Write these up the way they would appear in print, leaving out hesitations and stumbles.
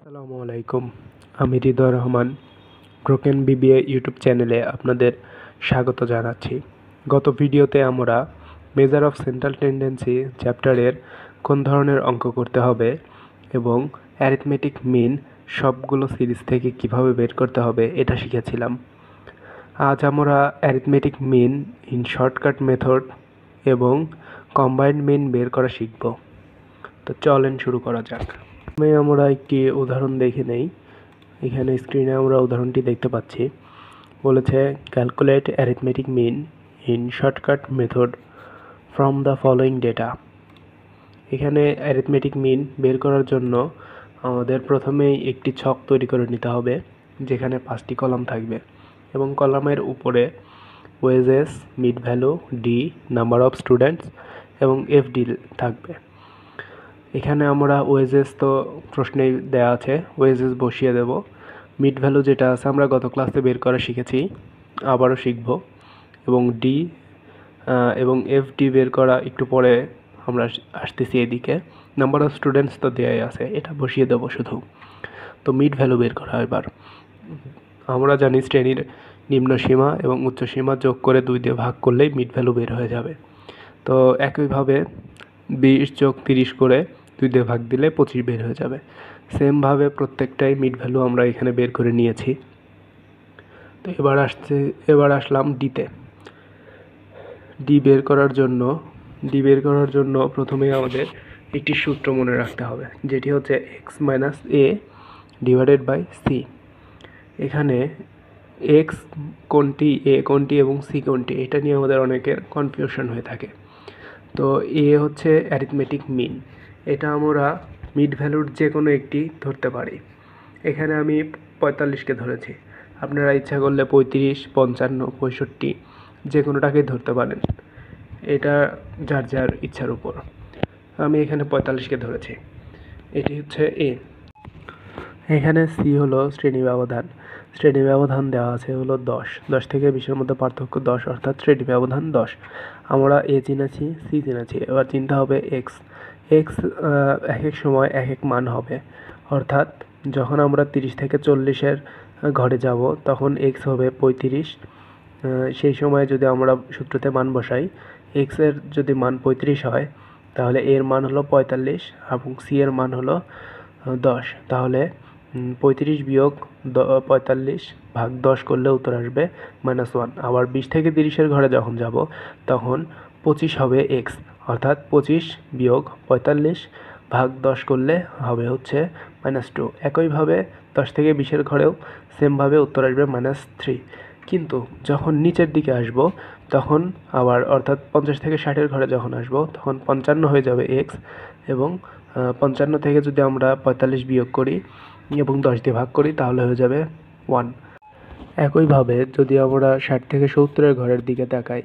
আসসালামু আলাইকুম। আমি হৃদয় রহমান ব্রোকেন বিবিএ ইউটিউব চ্যানেলে আপনাদের স্বাগত জানাচ্ছি। গত ভিডিওতে আমরা মেজার অফ সেন্ট্রাল টেন্ডেন্সি চ্যাপ্টারের কোন ধরনের অঙ্ক করতে হবে এবং অ্যারিথমেটিক মিন সবগুলো সিরিজ থেকে কিভাবে বের করতে হবে এটা শিখেছিলাম। আজ আমরা arithmetic mean in shortcut method এবং কম্বাইন্ড মিন বের করা শিখব। তো চলেন শুরু করা যাক। আমরা একটি উদাহরণ দেখে নেই। এখানে স্ক্রিনে আমরা উদাহরণটি দেখতে পাচ্ছি। বলেছে calculate arithmetic mean in shortcut method from the following data. এখানে অ্যারিথমেটিক মিন বের করার জন্য আমাদের প্রথমেই একটি ছক তৈরি করে নিতে হবে, যেখানে 5টি কলাম থাকবে এবং কলামের উপরে wages, mid value, D, number of students এবং এফডি থাকবে। এখানে আমরা ওয়েজেস তো প্রশ্নেই দেওয়া আছে, ওয়েজেস বসিয়ে দেব। মিড ভ্যালু যেটা আছে আমরা গত ক্লাসে বের করা শিখেছি, আবারও শিখব। এবং ডি এবং এফডি বের করা একটু পরে আমরা আসতেছি এদিকে। নাম্বার অফ স্টুডেন্টস তো দেওয়াই আছে, এটা বসিয়ে দেব শুধু। তো মিড ভ্যালু বের করা এবার। আমরা জানি শ্রেণীর নিম্ন সীমা এবং উচ্চ সীমা যোগ করে 2 দিয়ে ভাগ করলেই মিড ভ্যালু বের হয়ে যাবে। তো একইভাবে 20 যোগ 30 করে 2 দিয়ে ভাগ দিলে 25 বের হয়ে যাবে। সেমভাবে প্রত্যেকটাই মিড ভ্যালু আমরা এখানে বের করে নিয়েছি। তো এবার আসলাম ডিতে। ডি বের করার জন্য প্রথমেই আমাদের একটি সূত্র মনে রাখতে হবে, যেটি হচ্ছে x minus A divided by C. এখানে এক্স কোনটি, এ কোনটি এবং সি কোনটি, এটা নিয়ে আমাদের অনেকের কনফিউশন হয়ে থাকে। তো এ হচ্ছে অ্যারিথমেটিক মিন, এটা আমরা মিড ভ্যালুর যে কোনো একটি ধরতে পারি। এখানে আমি 45কে ধরেছি, আপনারা ইচ্ছা করলে 35, 55, 65 যে কোনোটাকেই ধরতে পারেন, এটা যার যার ইচ্ছার উপর। আমি এখানে 45কে ধরেছি, এটি হচ্ছে এ। এখানে সি হলো শ্রেণী ব্যবধান দেওয়া আছে হলো 10 থেকে 20-এর মধ্যে পার্থক্য 10, অর্থাৎ শ্রেণী ব্যবধান 10। আমরা এ চিনেছি, সি চিনেছি, এবার চিনতে হবে এক্স। এক এক সময় এক এক মান হবে, অর্থাৎ যখন আমরা 30 থেকে 40-এর ঘরে যাব তখন এক্স হবে 35। সেই সময় যদি আমরা সূত্রতে মান বসাই, এক্সের যদি মান 35 হয় তাহলে এর মান হলো 45 এবং সি এর মান হলো 10। তাহলে 35 বিয়োগ 45 ভাগ 10 করলে উত্তর আসবে -1। আবার 20 থেকে 30-এর ঘরে যখন যাব তখন 25 হবে এক্স, অর্থাৎ 25 বিয়োগ 45 ভাগ 10 করলে হবে হচ্ছে -2। একইভাবে 10 থেকে 20-এর ঘরেও সেমভাবে উত্তর আসবে -3। কিন্তু যখন নিচের দিকে আসব তখন আবার, অর্থাৎ 50 থেকে 60-এর ঘরে যখন আসব তখন 55 হয়ে যাবে এক্স, এবং 55 থেকে যদি আমরা 45 বিয়োগ করি এবং 10 দিয়ে ভাগ করি তাহলে হয়ে যাবে 1। একইভাবে যদি আমরা 60 থেকে 70-এর ঘরের দিকে তাকাই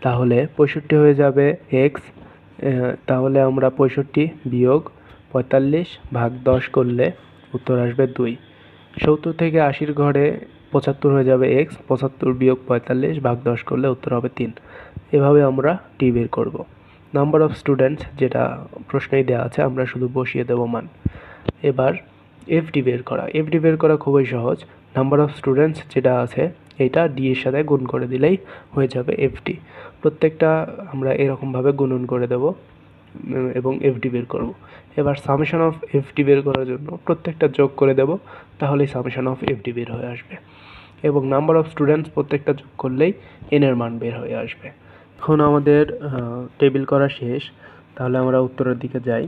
তাহলে 65 হয়ে যাবে এক্স। তাহলে আমরা 65 বিয়োগ 45 ভাগ 10 করলে উত্তর আসবে 2। 70 থেকে 80-এর ঘরে 75 হয়ে যাবে এক্স, 75 বিয়োগ 45 ভাগ 10 করলে উত্তর হবে 3। এভাবে আমরা টি বের করব। নাম্বার অফ স্টুডেন্টস যেটা প্রশ্নেই দেওয়া আছে, আমরা শুধু বসিয়ে দেব মান। এবার এফডি বের করা খুবই সহজ। নাম্বার অফ স্টুডেন্টস যেটা আছে এটা ডি এর সাথে গুণ করে দিলেই হয়ে যাবে এফডি। প্রত্যেকটা আমরা এরকমভাবে গুণন করে দেব এবং এফডি বের করব। এবার সামেশন অফ এফডি বের করার জন্য প্রত্যেকটা যোগ করে দেব, তাহলেই সামেশন অফ এফডি বের হয়ে আসবে। এবং নাম্বার অফ স্টুডেন্টস প্রত্যেকটা যোগ করলেই এন এর মান বের হয়ে আসবে। এখন আমাদের টেবিল করা শেষ, তাহলে আমরা উত্তরের দিকে যাই।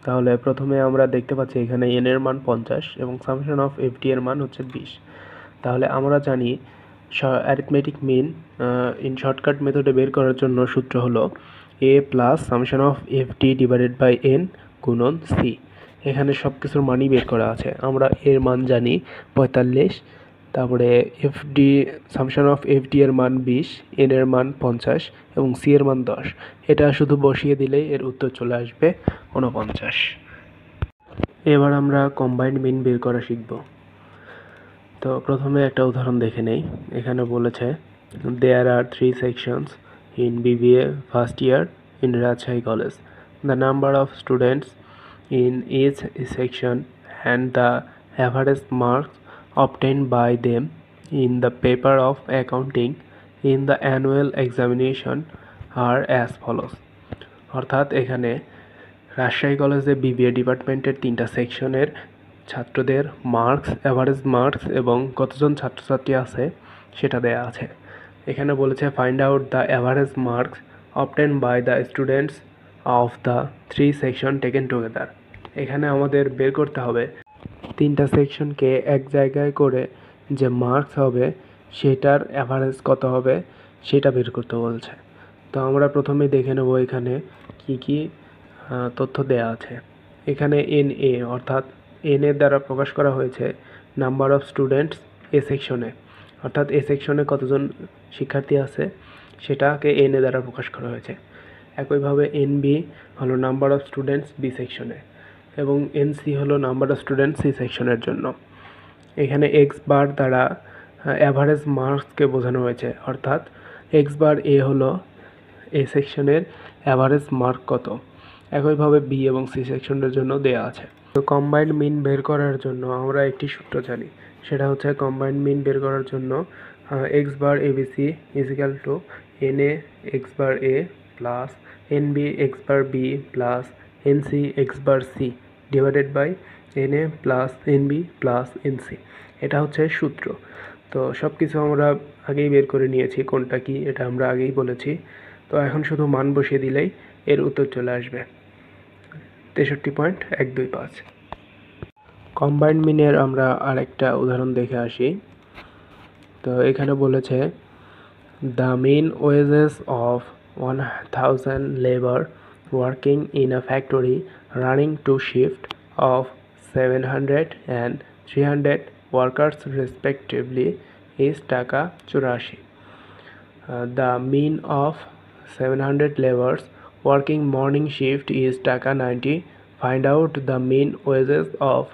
তাহলে প্রথমে আমরা দেখতে পাচ্ছি এখানে এন এর মান 50 এবং সামেশন অফ এফডি এর মান হচ্ছে 20। তাহলে আমরা জানি অ্যারিথমেটিক মিন ইন শর্টকাট মেথডে বের করার জন্য সূত্র হলো a plus summation of f d divided by n গুণন সি। এখানে সব কিছুর মানই বের করা আছে। আমরা এর মান জানি 45, তারপরে এফডি সামেশন অফ এফডি এর মান 20, এন এর মান 50 এবং সি এর মান 10। এটা শুধু বসিয়ে দিলেই এর উত্তর চলে আসবে 49। এবার আমরা কম্বাইন্ড মিন বের করা শিখব। তো প্রথমে একটা উদাহরণ দেখে নেই। এখানে বলেছে there are 3 sections in BBA first year in Rajshahi college. The number of students in each section and the average marks obtained by them in the paper of accounting in the annual examination are as follows. অর্থাৎ এখানে রাজশাহী কলেজে BBA ডিপার্টমেন্টের 3টা সেকশনের ছাত্রদের marks, average marks এবং কতজন ছাত্রছাত্রী আছে সেটা দেয়া আছে। এখানে বলেছে find out the average marks obtain by the students of the 3 section taken together. এখানে আমাদের বের করতে হবে 3টা সেকশনকে এক জায়গায় করে যে মার্কস হবে সেটার অ্যাভারেজ কত হবে সেটা বের করতে বলছে। তো আমরা প্রথমেই দেখে নেব এখানে কি তথ্য দেয়া আছে। এখানে NA অর্থাৎ NA দ্বারা প্রকাশ করা হয়েছে নাম্বার অফ স্টুডেন্টস এ সেকশনে, অর্থাৎ এ সেকশনে কতজন শিক্ষার্থী আছে সেটাকে NA দ্বারা প্রকাশ করা হয়েছে। একইভাবে NB হলো নাম্বার অফ স্টুডেন্টস বি সেকশনে এবং NC হলো নাম্বার অফ স্টুডেন্টস সি সেকশনের জন্য। এখানে এক্স বার দ্বারা অ্যাভারেজ মার্কসকে বোঝানো হয়েছে, অর্থাৎ এক্স বার এ হলো এ সেকশনের অ্যাভারেজ মার্ক কত। একইভাবে বি এবং সি সেকশনের জন্য দেয়া আছে। তো কম্বাইন্ড মিন বের করার জন্য আমরা একটি সূত্র জানি, সেটা হচ্ছে কম্বাইন্ড মিন বের করার জন্য X bar ABC is equal to NA X bar A plus NB X bar B plus NC X bar C divided by NA plus NB plus NC। এটা হচ্ছে সূত্র। তো সব কিছু আমরা আগেই বের করে নিয়েছি, কোনটা কি এটা আমরা আগেই বলেছি। তো এখন শুধু মান বসিয়ে দিলেই এর উত্তর চলে আসবে 63.125। কম্বাইন্ড মিনের আমরা আরেকটা উদাহরণ দেখে আসি। তো এখানে বলেছে the mean wages of 1000 labour working in a factory running two shift of 700 and 300 workers respectively is টাকা 84। The mean of 700 laborers working morning shift is টাকা 90. Find out the mean wages of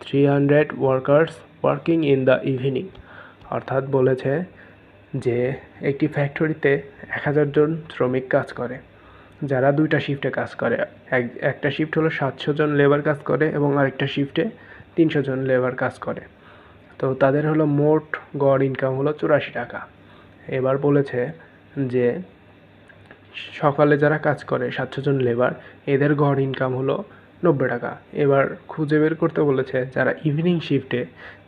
300 workers working in the evening। অর্থাৎ বলেছে যে একটি ফ্যাক্টরিতে 1000 জন শ্রমিক কাজ করে যারা 2টা শিফটে কাজ করে। একটা শিফট হলো 700 জন লেবার কাজ করে এবং আরেকটা শিফটে 300 জন লেবার কাজ করে। তো তাদের হলো মোট গড় ইনকাম হলো 84 টাকা। এবার বলেছে যে সকালে যারা কাজ করে 700 জন লেবার, এদের গড় ইনকাম হলো 90 টাকা। এবার খুঁজে বের করতে বলেছে যারা ইভিনিং শিফটে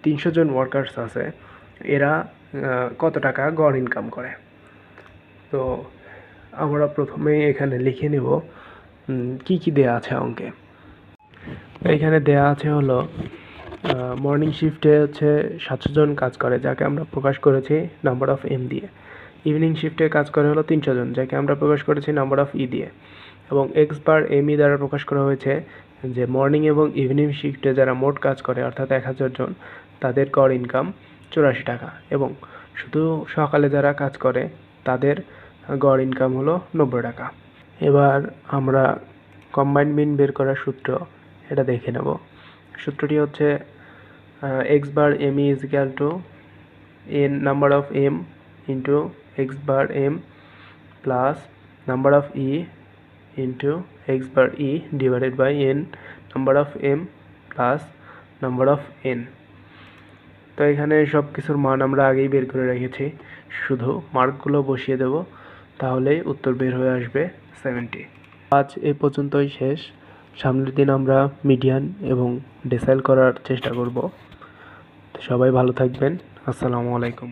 300 জন ওয়ার্কার্স আছে এরা কত টাকা গড় ইনকাম করে। তো আমরা প্রথমেই এখানে লিখে নেব কি দেয়া আছে অঙ্কে। এখানে দেয়া আছে হলো মর্নিং শিফটে হচ্ছে 700 জন কাজ করে, যাকে আমরা প্রকাশ করেছি নাম্বার অফ এম দিয়ে। ইভিনিং শিফটে কাজ করে হলো 300 জন, যাকে আমরা প্রকাশ করেছি নাম্বার অফ ই দিয়ে। এবং এক্স বার এমই দ্বারা প্রকাশ করা হয়েছে যে মর্নিং এবং ইভিনিং শিফটে যারা মোট কাজ করে অর্থাৎ 1000 জন, তাদের গড় ইনকাম 84 টাকা। এবং শুধু সকালে যারা কাজ করে তাদের গড় ইনকাম হলো 90 টাকা। এবার আমরা কম্বাইন্ড মিন বের করার সূত্র এটা দেখে নেব। সূত্রটি হচ্ছে X bar M is equal to N number of M into X bar M plus number of E into X bar E divided by N number of M plus number of N. তো এখানে সব কিছুর মান আমরা আগেই বের করে রেখেছি, শুধু মার্কগুলো বসিয়ে দেব, তাহলেই উত্তর বের হয়ে আসবে 70। আজ এ পর্যন্তই শেষ। সামনের দিন আমরা মিডিয়ান এবং ডেসাইল করার চেষ্টা করব। সবাই ভালো থাকবেন। আসসালামু আলাইকুম।